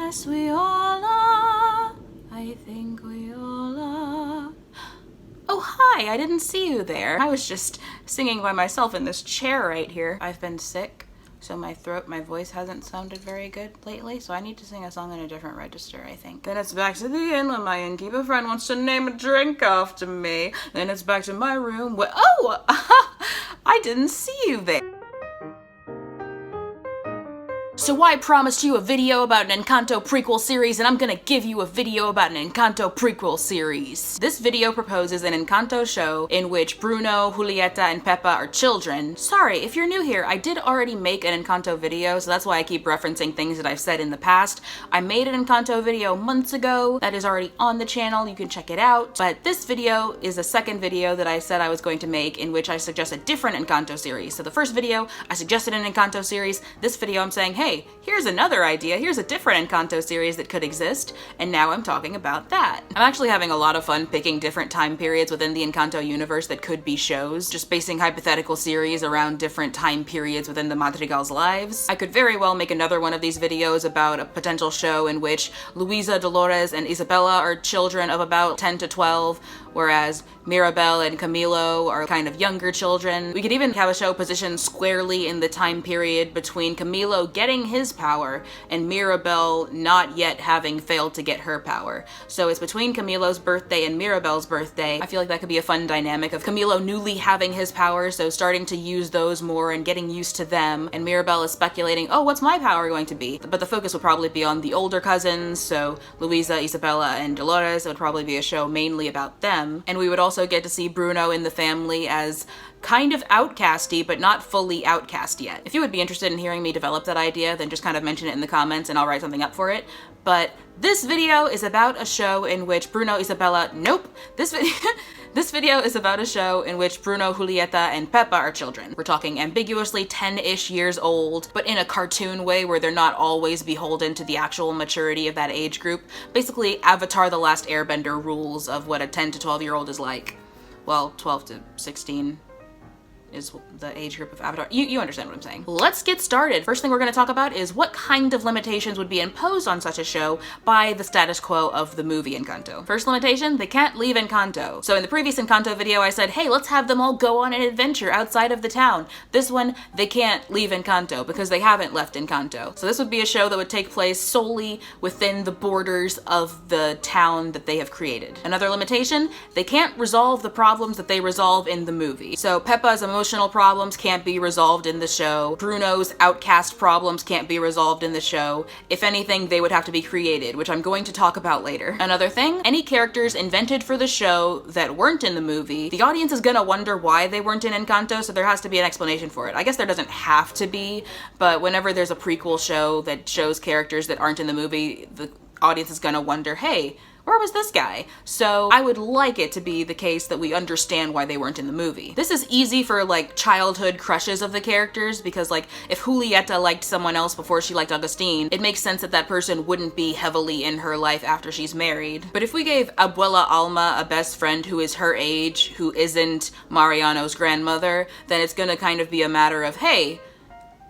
Yes, we all are. I think we all are. Oh, hi, I didn't see you there. I was just singing by myself in this chair right here. I've been sick, so my voice hasn't sounded very good lately, so I need to sing a song in a different register, I think. Then it's back to the inn when my innkeeper friend wants to name a drink after me. Then it's back to my room where, oh, I didn't see you there. So I promised you a video about an Encanto prequel series, and I'm gonna give you a video about an Encanto prequel series. This video proposes an Encanto show in which Bruno, Julieta, and Pepa are children. Sorry, if you're new here, I did already make an Encanto video, so that's why I keep referencing things that I've said in the past. I made an Encanto video months ago that is already on the channel, you can check it out. But this video is a second video that I said I was going to make in which I suggest a different Encanto series. So the first video, I suggested an Encanto series. This video I'm saying, hey, here's another idea, here's a different Encanto series that could exist, and now I'm talking about that. I'm actually having a lot of fun picking different time periods within the Encanto universe that could be shows, just basing hypothetical series around different time periods within the Madrigal's lives. I could very well make another one of these videos about a potential show in which Luisa, Dolores, and Isabella are children of about 10 to 12, whereas Mirabel and Camilo are kind of younger children. We could even have a show positioned squarely in the time period between Camilo getting his power and Mirabel not yet having failed to get her power. So it's between Camilo's birthday and Mirabel's birthday. I feel like that could be a fun dynamic of Camilo newly having his power, so starting to use those more and getting used to them, and Mirabel is speculating, oh, what's my power going to be? But the focus would probably be on the older cousins, so Luisa, Isabella, and Dolores. It would probably be a show mainly about them. And we would also get to see Bruno in the family as kind of outcasty, but not fully outcast yet. If you would be interested in hearing me develop that idea, then just kind of mention it in the comments and I'll write something up for it. But this video is about a show in which Bruno, Isabella, nope. This video is about a show in which Bruno, Julieta, and Pepa are children. We're talking ambiguously 10-ish years old, but in a cartoon way where they're not always beholden to the actual maturity of that age group. Basically, Avatar: The Last Airbender rules of what a 10 to 12-year-old is like. Well, 12 to 16 is the age group of Avatar. You understand what I'm saying. Let's get started. First thing we're going to talk about is what kind of limitations would be imposed on such a show by the status quo of the movie Encanto. First limitation, they can't leave Encanto. So in the previous Encanto video I said, hey, let's have them all go on an adventure outside of the town. This one, they can't leave Encanto because they haven't left Encanto. So this would be a show that would take place solely within the borders of the town that they have created. Another limitation, they can't resolve the problems that they resolve in the movie. So Pepa's emotional problems can't be resolved in the show. Bruno's outcast problems can't be resolved in the show. If anything, they would have to be created, which I'm going to talk about later. Another thing, any characters invented for the show that weren't in the movie, the audience is gonna wonder why they weren't in Encanto, so there has to be an explanation for it. I guess there doesn't have to be, but whenever there's a prequel show that shows characters that aren't in the movie, the audience is gonna wonder, hey, where was this guy? So I would like it to be the case that we understand why they weren't in the movie. This is easy for like childhood crushes of the characters because like if Julieta liked someone else before she liked Agustin, it makes sense that that person wouldn't be heavily in her life after she's married. But if we gave Abuela Alma a best friend who is her age, who isn't Mariano's grandmother, then it's gonna kind of be a matter of, hey,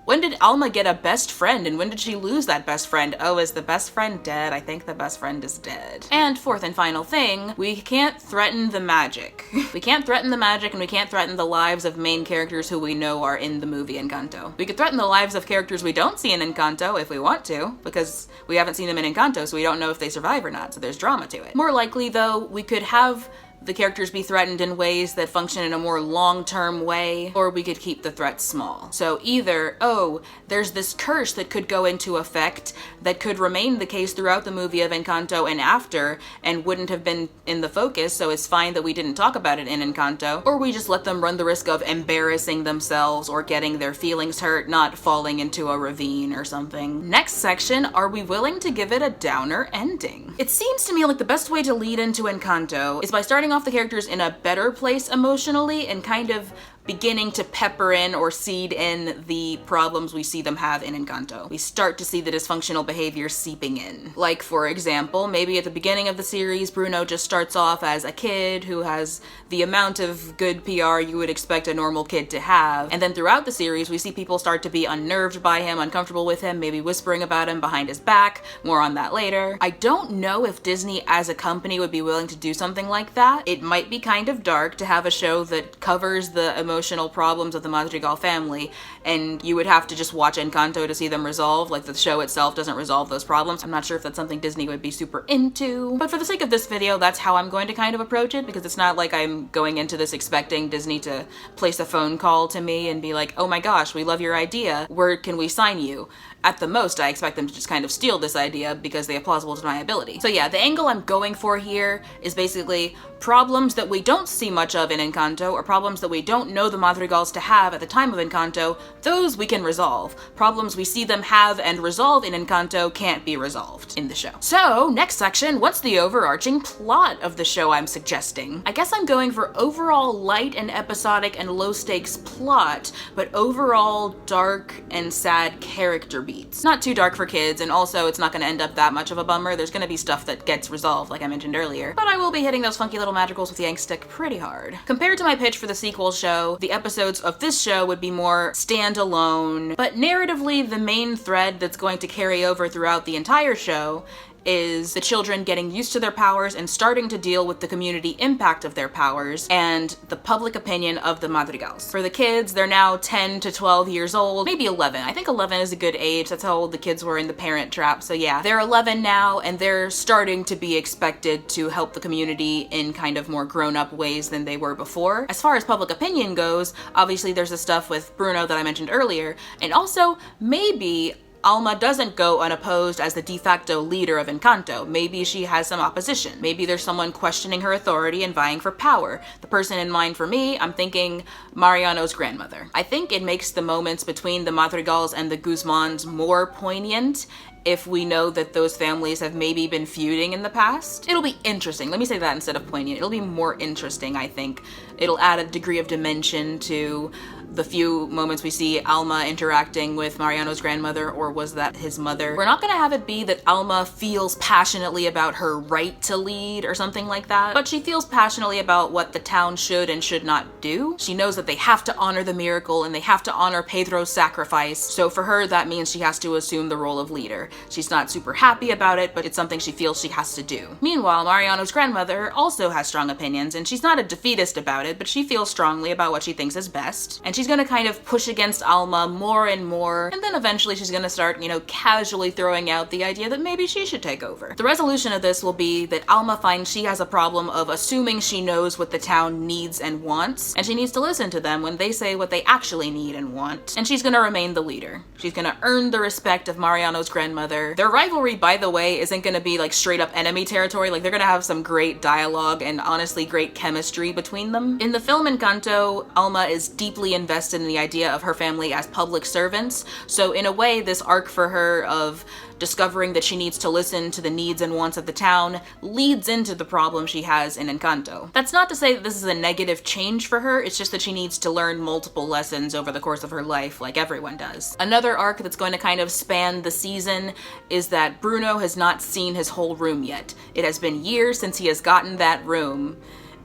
when did Alma get a best friend and when did she lose that best friend? Oh, is the best friend dead? I think the best friend is dead. And fourth and final thing, we can't threaten the magic. We can't threaten the magic and we can't threaten the lives of main characters who we know are in the movie Encanto. We could threaten the lives of characters we don't see in Encanto if we want to, because we haven't seen them in Encanto, so we don't know if they survive or not, so there's drama to it. More likely though, we could have the characters be threatened in ways that function in a more long-term way, or we could keep the threats small. So either, oh, there's this curse that could go into effect that could remain the case throughout the movie of Encanto and after, and wouldn't have been in the focus, so it's fine that we didn't talk about it in Encanto, or we just let them run the risk of embarrassing themselves or getting their feelings hurt, not falling into a ravine or something. Next section, are we willing to give it a downer ending? It seems to me like the best way to lead into Encanto is by starting off the characters in a better place emotionally and kind of beginning to pepper in or seed in the problems we see them have in Encanto. We start to see the dysfunctional behavior seeping in. Like, for example, maybe at the beginning of the series, Bruno just starts off as a kid who has the amount of good PR you would expect a normal kid to have, and then throughout the series, we see people start to be unnerved by him, uncomfortable with him, maybe whispering about him behind his back. More on that later. I don't know if Disney as a company would be willing to do something like that. It might be kind of dark to have a show that covers the emotional problems of the Madrigal family, and you would have to just watch Encanto to see them resolve. Like, the show itself doesn't resolve those problems. I'm not sure if that's something Disney would be super into, but for the sake of this video, that's how I'm going to kind of approach it, because it's not like I'm going into this expecting Disney to place a phone call to me and be like, oh my gosh, we love your idea, where can we sign you? At the most, I expect them to just kind of steal this idea because they have plausible deniability. So yeah, the angle I'm going for here is basically problems that we don't see much of in Encanto, or problems that we don't know the Madrigals to have at the time of Encanto, those we can resolve. Problems we see them have and resolve in Encanto can't be resolved in the show. So, next section, what's the overarching plot of the show I'm suggesting? I guess I'm going for overall light and episodic and low stakes plot, but overall dark and sad character beats. Not too dark for kids, and also it's not gonna end up that much of a bummer. There's gonna be stuff that gets resolved, like I mentioned earlier, but I will be hitting those funky little madrigals with the yank stick pretty hard. Compared to my pitch for the sequel show, the episodes of this show would be more standalone, but narratively the main thread that's going to carry over throughout the entire show is the children getting used to their powers and starting to deal with the community impact of their powers and the public opinion of the Madrigals. For the kids, they're now 10 to 12 years old, maybe 11. I think 11 is a good age. That's how old the kids were in The Parent Trap. So yeah, they're 11 now, and they're starting to be expected to help the community in kind of more grown-up ways than they were before. As far as public opinion goes, obviously there's the stuff with Bruno that I mentioned earlier, and also maybe Alma doesn't go unopposed as the de facto leader of Encanto. Maybe she has some opposition. Maybe there's someone questioning her authority and vying for power. The person in mind for me, I'm thinking Mariano's grandmother. I think it makes the moments between the Madrigals and the Guzmans more poignant if we know that those families have maybe been feuding in the past. It'll be interesting. Let me say that instead of poignant. It'll be more interesting, I think. It'll add a degree of dimension to the few moments we see Alma interacting with Mariano's grandmother, or was that his mother? We're not gonna have it be that Alma feels passionately about her right to lead or something like that, but she feels passionately about what the town should and should not do. She knows that they have to honor the miracle and they have to honor Pedro's sacrifice, so for her that means she has to assume the role of leader. She's not super happy about it, but it's something she feels she has to do. Meanwhile, Mariano's grandmother also has strong opinions, and she's not a defeatist about it, but she feels strongly about what she thinks is best, and she's gonna kind of push against Alma more and more, and then eventually she's gonna start, casually throwing out the idea that maybe she should take over. The resolution of this will be that Alma finds she has a problem of assuming she knows what the town needs and wants, and she needs to listen to them when they say what they actually need and want, and she's gonna remain the leader. She's gonna earn the respect of Mariano's grandmother. Their rivalry, by the way, isn't gonna be like straight up enemy territory. Like, they're gonna have some great dialogue and honestly great chemistry between them. In the film Encanto, Alma is deeply invested in the idea of her family as public servants, so in a way this arc for her of discovering that she needs to listen to the needs and wants of the town leads into the problem she has in Encanto. That's not to say that this is a negative change for her, it's just that she needs to learn multiple lessons over the course of her life, like everyone does. Another arc that's going to kind of span the season is that Bruno has not seen his whole room yet. It has been years since he has gotten that room,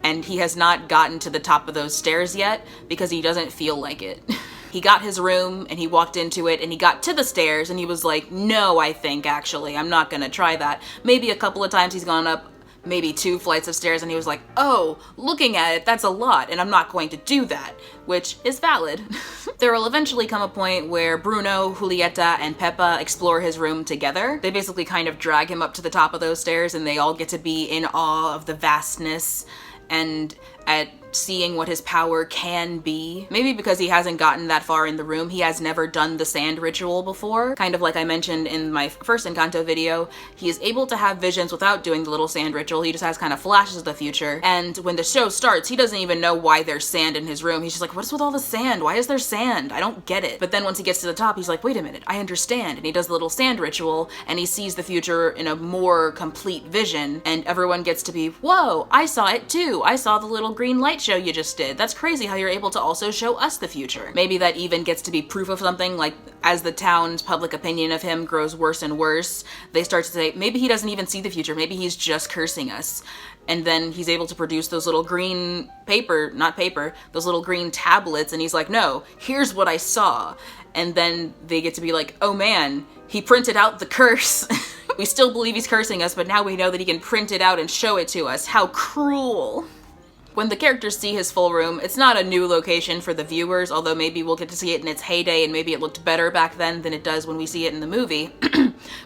and he has not gotten to the top of those stairs yet because he doesn't feel like it. He got his room and he walked into it and he got to the stairs and he was like, no, I think actually, I'm not gonna try that. Maybe a couple of times he's gone up maybe 2 flights of stairs and he was like, oh, looking at it, that's a lot and I'm not going to do that, which is valid. There will eventually come a point where Bruno, Julieta, and Pepa explore his room together. They basically kind of drag him up to the top of those stairs and they all get to be in awe of the vastness and at seeing what his power can be. Maybe because he hasn't gotten that far in the room, he has never done the sand ritual before. Kind of like I mentioned in my first Encanto video, he is able to have visions without doing the little sand ritual. He just has kind of flashes of the future. And when the show starts, he doesn't even know why there's sand in his room. He's just like, what's with all the sand? Why is there sand? I don't get it. But then once he gets to the top, he's like, wait a minute, I understand. And he does the little sand ritual and he sees the future in a more complete vision. And everyone gets to be, whoa, I saw it too. I saw the little little green light show you just did. That's crazy how you're able to also show us the future. Maybe that even gets to be proof of something, like as the town's public opinion of him grows worse and worse, they start to say, maybe he doesn't even see the future, maybe he's just cursing us. And then he's able to produce those little green those little green tablets, and he's like, no, here's what I saw. And then they get to be like, oh man, he printed out the curse. We still believe he's cursing us, but now we know that he can print it out and show it to us. How cruel. When the characters see his full room, it's not a new location for the viewers, although maybe we'll get to see it in its heyday and maybe it looked better back then than it does when we see it in the movie.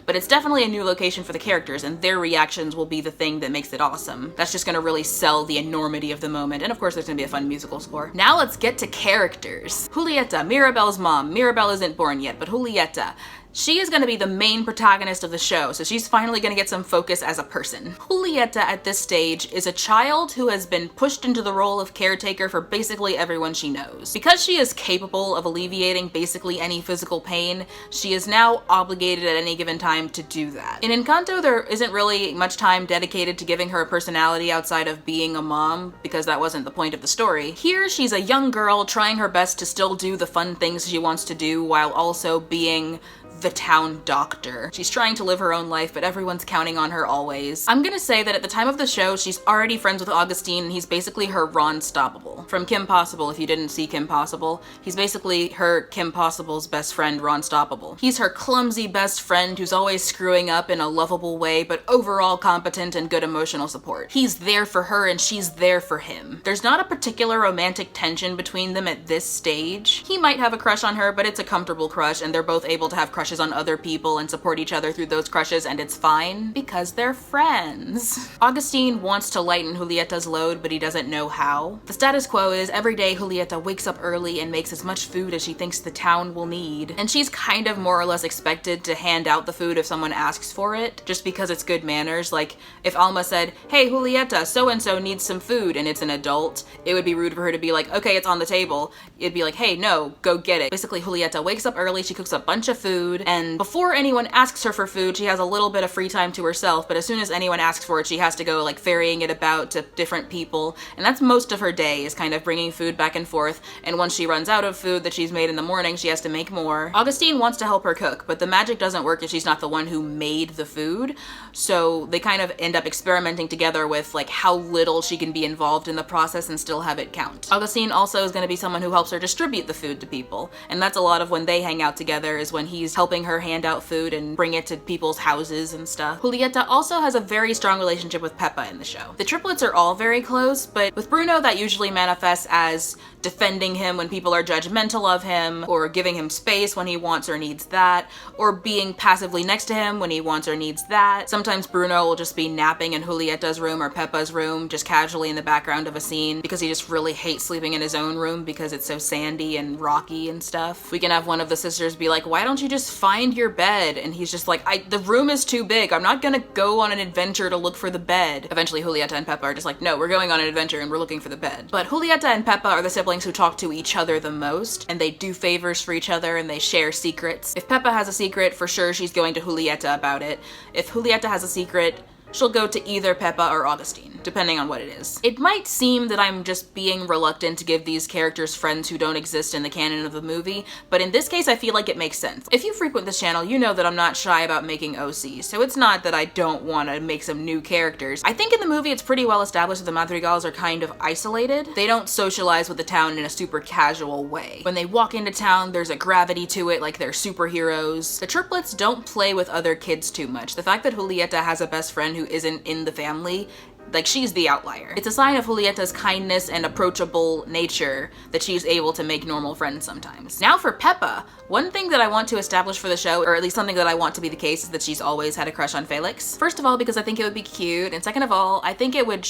But it's definitely a new location for the characters, and their reactions will be the thing that makes it awesome. That's just gonna really sell the enormity of the moment, and of course there's gonna be a fun musical score. Now let's get to characters. Julieta, Mirabel's mom. Mirabel isn't born yet, but Julieta. She is going to be the main protagonist of the show, so she's finally going to get some focus as a person. Julieta at this stage is a child who has been pushed into the role of caretaker for basically everyone she knows. Because she is capable of alleviating basically any physical pain, she is now obligated at any given time to do that. In Encanto, there isn't really much time dedicated to giving her a personality outside of being a mom, because that wasn't the point of the story. Here, she's a young girl trying her best to still do the fun things she wants to do while also being the town doctor. She's trying to live her own life, but everyone's counting on her always. I'm gonna say that at the time of the show, she's already friends with Augustine, and he's basically her Ron Stoppable. From Kim Possible, if you didn't see Kim Possible, he's basically her Kim Possible's best friend, Ron Stoppable. He's her clumsy best friend who's always screwing up in a lovable way, but overall competent and good emotional support. He's there for her and she's there for him. There's not a particular romantic tension between them at this stage. He might have a crush on her, but it's a comfortable crush, and they're both able to have crushes on other people and support each other through those crushes, and it's fine because they're friends. Augustine wants to lighten Julieta's load, but he doesn't know how. The status quo is every day Julieta wakes up early and makes as much food as she thinks the town will need, and she's kind of more or less expected to hand out the food if someone asks for it, just because it's good manners. Like, if Alma said, hey Julieta, so-and-so needs some food, and it's an adult, it would be rude for her to be like, okay, it's on the table. It'd be like, hey, no, go get it. Basically, Julieta wakes up early, she cooks a bunch of food, and before anyone asks her for food, she has a little bit of free time to herself, but as soon as anyone asks for it, she has to go like ferrying it about to different people, and that's most of her day, is kind of bringing food back and forth, and once she runs out of food that she's made in the morning, she has to make more. Augustine wants to help her cook, but the magic doesn't work if she's not the one who made the food, so they kind of end up experimenting together with like how little she can be involved in the process and still have it count. Augustine also is going to be someone who helps her distribute the food to people, and that's a lot of when they hang out together, is when he's helping her hand out food and bring it to people's houses and stuff. Julieta also has a very strong relationship with Pepa in the show. The triplets are all very close, but with Bruno that usually manifests as defending him when people are judgmental of him, or giving him space when he wants or needs that, or being passively next to him when he wants or needs that. Sometimes Bruno will just be napping in Julieta's room or Pepa's room, just casually in the background of a scene, because he just really hates sleeping in his own room because it's so sandy and rocky and stuff. We can have one of the sisters be like, why don't you just find your bed? And he's just like, the room is too big. I'm not gonna go on an adventure to look for the bed. Eventually Julieta and Pepa are just like, no, we're going on an adventure and we're looking for the bed. But Julieta and Pepa are the siblings who talk to each other the most, and they do favors for each other and they share secrets. If Pepa has a secret, for sure she's going to Julieta about it. If Julieta has a secret, she'll go to either Pepa or Augustine, depending on what it is. It might seem that I'm just being reluctant to give these characters friends who don't exist in the canon of the movie, but in this case I feel like it makes sense. If you frequent this channel, you know that I'm not shy about making OCs, so it's not that I don't want to make some new characters. I think in the movie it's pretty well established that the Madrigals are kind of isolated. They don't socialize with the town in a super casual way. When they walk into town, there's a gravity to it, like they're superheroes. The triplets don't play with other kids too much. The fact that Julieta has a best friend who isn't in the family, like, she's the outlier. It's a sign of Julieta's kindness and approachable nature that she's able to make normal friends sometimes. Now for Pepa, one thing that I want to establish for the show, or at least something that I want to be the case, is that she's always had a crush on Felix. First of all, because I think it would be cute, and second of all, I think it would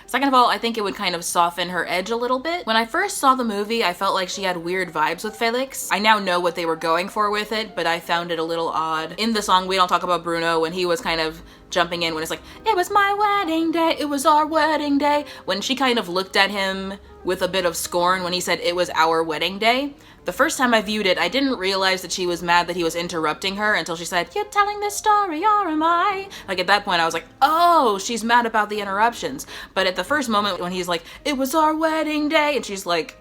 Second of all, I think it would kind of soften her edge a little bit. When I first saw the movie, I felt like she had weird vibes with Felix. I now know what they were going for with it, but I found it a little odd. In the song We Don't Talk About Bruno, when he was kind of jumping in when it's like, it was my wedding day, it was our wedding day, when she kind of looked at him with a bit of scorn when he said it was our wedding day. The first time I viewed it, I didn't realize that she was mad that he was interrupting her until she said, "You're telling this story, or am I?" Like, at that point, I was like, oh, she's mad about the interruptions. But at the first moment when he's like, "It was our wedding day," and she's like,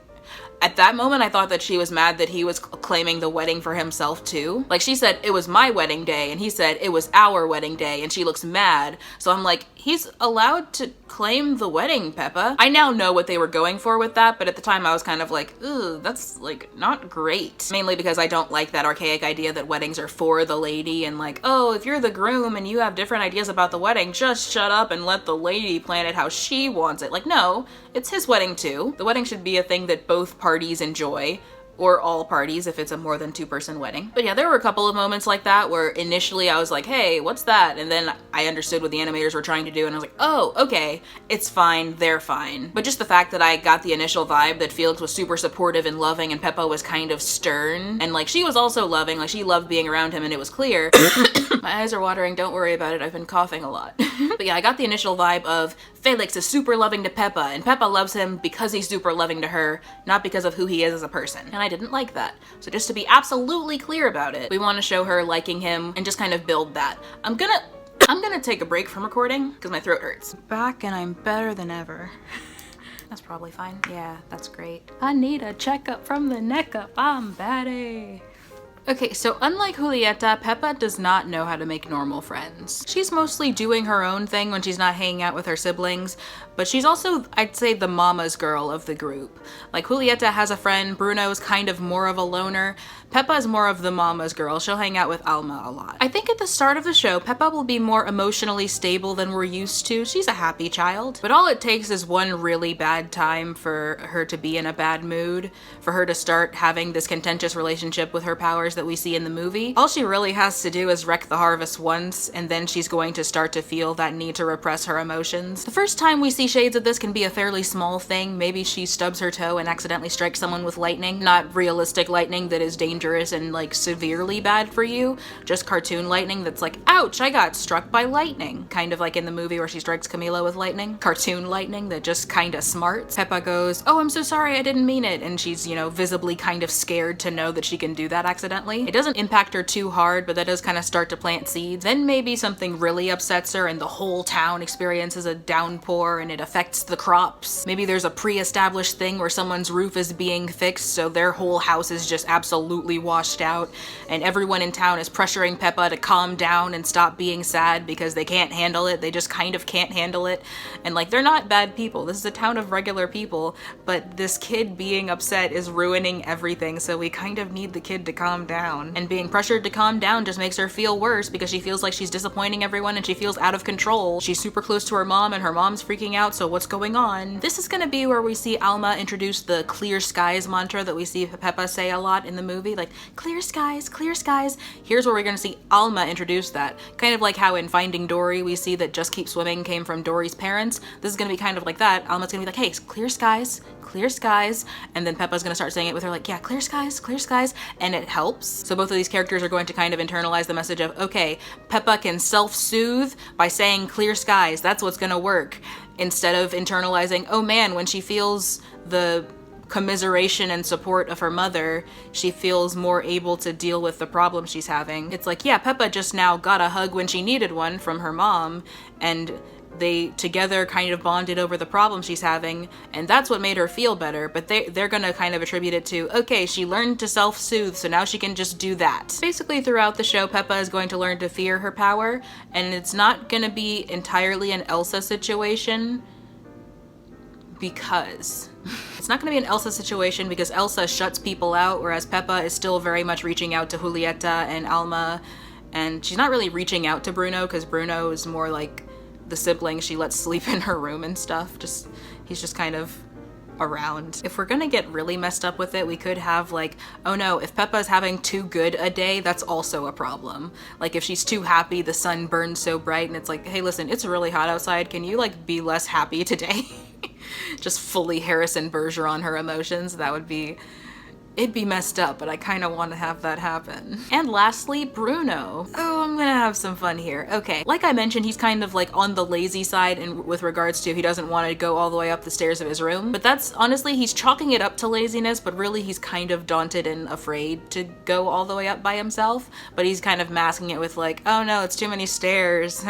at that moment, I thought that she was mad that he was claiming the wedding for himself too. Like, she said, "It was my wedding day," and he said, "It was our wedding day," and she looks mad. So I'm like, he's allowed to claim the wedding, Pepa. I now know what they were going for with that, but at the time I was kind of like, ugh, that's like not great. Mainly because I don't like that archaic idea that weddings are for the lady and like, oh, if you're the groom and you have different ideas about the wedding, just shut up and let the lady plan it how she wants it. Like, no, it's his wedding too. The wedding should be a thing that both parties enjoy. Or all parties if it's a more than 2-person wedding. But yeah, there were a couple of moments like that where initially I was like, hey, what's that? And then I understood what the animators were trying to do and I was like, oh, okay, it's fine, they're fine. But just the fact that I got the initial vibe that Felix was super supportive and loving and Pepa was kind of stern. And like, she was also loving, like she loved being around him and it was clear. My eyes are watering, don't worry about it, I've been coughing a lot. But yeah, I got the initial vibe of Felix is super loving to Pepa and Pepa loves him because he's super loving to her, not because of who he is as a person. And I didn't like that. So just to be absolutely clear about it, we want to show her liking him and just kind of build that. I'm gonna take a break from recording because my throat hurts. Back and I'm better than ever. That's probably fine. Yeah, that's great. I need a checkup from the neck up. I'm batty. Okay, so unlike Julieta, Pepa does not know how to make normal friends. She's mostly doing her own thing when she's not hanging out with her siblings, but she's also, I'd say, the mama's girl of the group. Like, Julieta has a friend, Bruno's kind of more of a loner. Pepa is more of the mama's girl. She'll hang out with Alma a lot. I think at the start of the show, Pepa will be more emotionally stable than we're used to. She's a happy child. But all it takes is one really bad time for her to be in a bad mood, for her to start having this contentious relationship with her powers that we see in the movie. All she really has to do is wreck the harvest once, and then she's going to start to feel that need to repress her emotions. The first time we see shades of this can be a fairly small thing. Maybe she stubs her toe and accidentally strikes someone with lightning. Not realistic lightning that is dangerous and like severely bad for you, just cartoon lightning that's like, ouch, I got struck by lightning. Kind of like in the movie where she strikes Camila with lightning. Cartoon lightning that just kind of smarts. Pepa goes, "Oh, I'm so sorry, I didn't mean it." And she's, you know, visibly kind of scared to know that she can do that accidentally. It doesn't impact her too hard, but that does kind of start to plant seeds. Then maybe something really upsets her and the whole town experiences a downpour and it affects the crops. Maybe there's a pre-established thing where someone's roof is being fixed, so their whole house is just absolutely washed out, and everyone in town is pressuring Pepa to calm down and stop being sad because they can't handle it. They just kind of can't handle it. And like, they're not bad people. This is a town of regular people, but this kid being upset is ruining everything, so we kind of need the kid to calm down. And being pressured to calm down just makes her feel worse because she feels like she's disappointing everyone and she feels out of control. She's super close to her mom and her mom's freaking out, so what's going on? This is gonna be where we see Alma introduce the clear skies mantra that we see Pepa say a lot in the movie, like, clear skies, clear skies. Here's where we're gonna see Alma introduce that. Kind of like how in Finding Dory we see that Just Keep Swimming came from Dory's parents. This is gonna be kind of like that. Alma's gonna be like, hey, clear skies, and then Peppa's gonna start saying it with her like, yeah, clear skies, and it helps. So both of these characters are going to kind of internalize the message of, okay, Pepa can self-soothe by saying clear skies, that's what's gonna work, instead of internalizing, oh man, when she feels the commiseration and support of her mother, she feels more able to deal with the problem she's having. It's like, yeah, Pepa just now got a hug when she needed one from her mom, and they together kind of bonded over the problem she's having, and that's what made her feel better. But they're gonna kind of attribute it to, okay, she learned to self-soothe, so now she can just do that. Basically throughout the show, Pepa is going to learn to fear her power, and it's not gonna be entirely an Elsa situation because it's not going to be an Elsa situation because Elsa shuts people out, whereas Pepa is still very much reaching out to Julieta and Alma, and she's not really reaching out to Bruno because Bruno is more like the sibling she lets sleep in her room and stuff. He's just kind of around. If we're gonna get really messed up with it, we could have like, oh no, if Peppa's having too good a day, that's also a problem. Like if she's too happy, the sun burns so bright and it's like, hey listen, it's really hot outside, can you like be less happy today? Just fully Harrison Bergeron her emotions. That would be It'd be messed up, but I kind of want to have that happen. And lastly, Bruno. Oh, I'm gonna have some fun here. Okay, like I mentioned, he's kind of like on the lazy side and with regards to he doesn't want to go all the way up the stairs of his room. But that's honestly, he's chalking it up to laziness, but really he's kind of daunted and afraid to go all the way up by himself. But he's kind of masking it with like, oh no, it's too many stairs.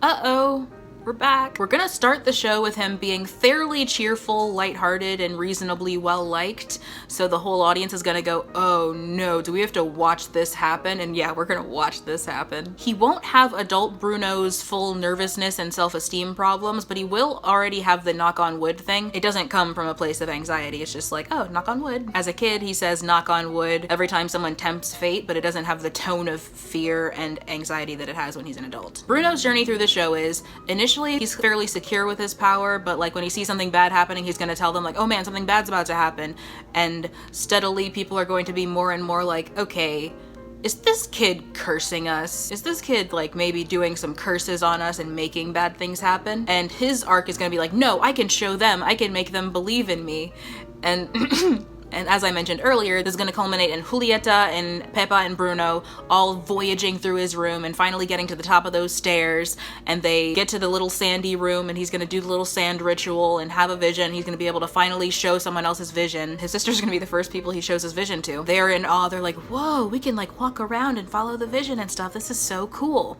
Uh-oh. We're back. We're gonna start the show with him being fairly cheerful, lighthearted, and reasonably well-liked. So the whole audience is gonna go, oh no, do we have to watch this happen? And yeah, we're gonna watch this happen. He won't have adult Bruno's full nervousness and self-esteem problems, but he will already have the knock on wood thing. It doesn't come from a place of anxiety. It's just like, oh, knock on wood. As a kid, he says knock on wood every time someone tempts fate, but it doesn't have the tone of fear and anxiety that it has when he's an adult. Bruno's journey through the show is, initially he's fairly secure with his power, but like when he sees something bad happening, he's gonna tell them like, oh man, something bad's about to happen. And steadily people are going to be more and more like, okay, is this kid cursing us? Is this kid like maybe doing some curses on us and making bad things happen? And his arc is gonna be like, no, I can show them, I can make them believe in me. And and as I mentioned earlier, this is gonna culminate in Julieta and Pepa and Bruno all voyaging through his room and finally getting to the top of those stairs, and they get to the little sandy room and he's gonna do the little sand ritual and have a vision. He's gonna be able to finally show someone else's vision. His sister's gonna be the first people he shows his vision to. They're in awe, they're like, whoa, we can like walk around and follow the vision and stuff. This is so cool.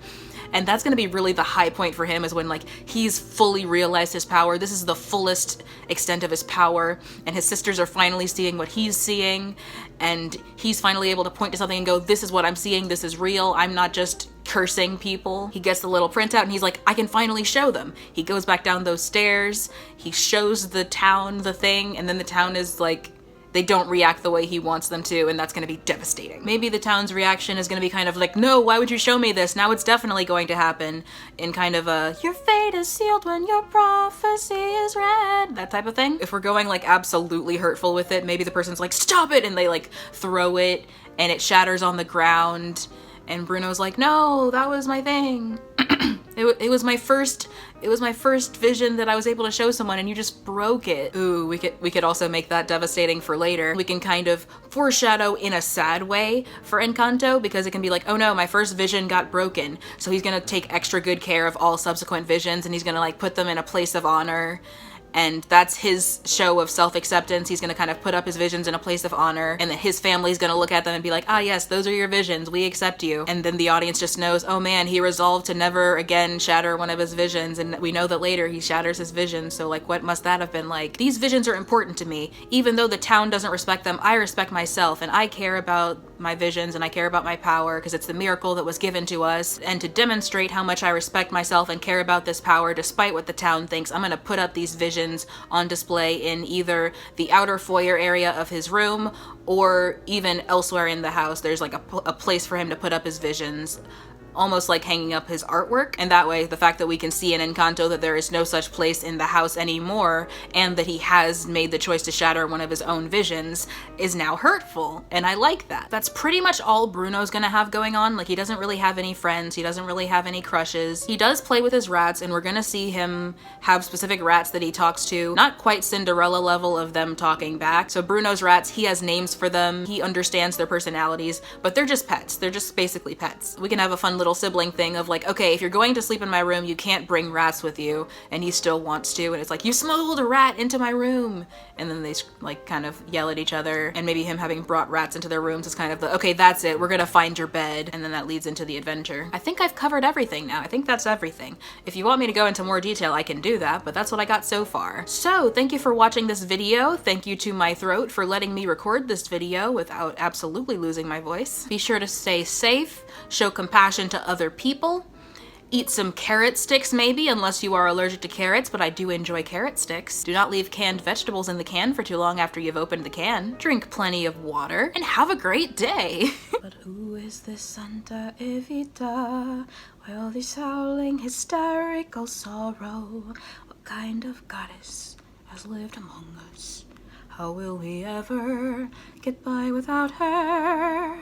And that's gonna be really the high point for him, is when like he's fully realized his power. This is the fullest extent of his power, and his sisters are finally seeing what he's seeing, and he's finally able to point to something and go, this is what I'm seeing, this is real, I'm not just cursing people. He gets the little printout and he's like, I can finally show them. He goes back down those stairs, he shows the town the thing, and then the town is like, they don't react the way he wants them to, and that's gonna be devastating. Maybe the town's reaction is gonna be kind of like, no, why would you show me this? Now it's definitely going to happen, in kind of a, your fate is sealed when your prophecy is read, that type of thing. If we're going like absolutely hurtful with it, maybe the person's like, stop it, and they like throw it, and it shatters on the ground, and Bruno's like, no, that was my thing. It was my first vision that I was able to show someone, and you just broke it. Ooh, we could also make that devastating for later. We can kind of foreshadow in a sad way for Encanto, because it can be like, oh no, my first vision got broken. So he's gonna take extra good care of all subsequent visions, and he's gonna like put them in a place of honor. And that's his show of self-acceptance. He's gonna kind of put up his visions in a place of honor, and then his family's gonna look at them and be like, ah yes, those are your visions, we accept you. And then the audience just knows, oh man, he resolved to never again shatter one of his visions, and we know that later he shatters his vision, so like what must that have been like? These visions are important to me. Even though the town doesn't respect them, I respect myself, and I care about my visions and I care about my power because it's the miracle that was given to us. And to demonstrate how much I respect myself and care about this power despite what the town thinks, I'm gonna put up these visions on display in either the outer foyer area of his room or even elsewhere in the house. There's like a place for him to put up his visions, almost like hanging up his artwork. And that way, the fact that we can see in Encanto that there is no such place in the house anymore, and that he has made the choice to shatter one of his own visions, is now hurtful. And I like that. That's pretty much all Bruno's gonna have going on. Like, he doesn't really have any friends, he doesn't really have any crushes. He does play with his rats, and we're gonna see him have specific rats that he talks to. Not quite Cinderella level of them talking back. So Bruno's rats, he has names for them, he understands their personalities, but they're just pets. They're just basically pets. We can have a fun little sibling thing of like, okay, if you're going to sleep in my room, you can't bring rats with you, and he still wants to, and it's like, you smuggled a rat into my room, and then they like kind of yell at each other. And maybe him having brought rats into their rooms is kind of the, okay, that's it, we're gonna find your bed, and then that leads into the adventure. I think I've covered everything now. I think that's everything. If you want me to go into more detail, I can do that, but that's what I got so far. So thank you for watching this video. Thank you to my throat for letting me record this video without absolutely losing my voice. Be sure to stay safe, show compassion to other people, eat some carrot sticks maybe, unless you are allergic to carrots, but I do enjoy carrot sticks. Do not leave canned vegetables in the can for too long after you've opened the can. Drink plenty of water, and have a great day. But who is this Santa Evita? Why all this howling, hysterical sorrow? What kind of goddess has lived among us? How will we ever get by without her?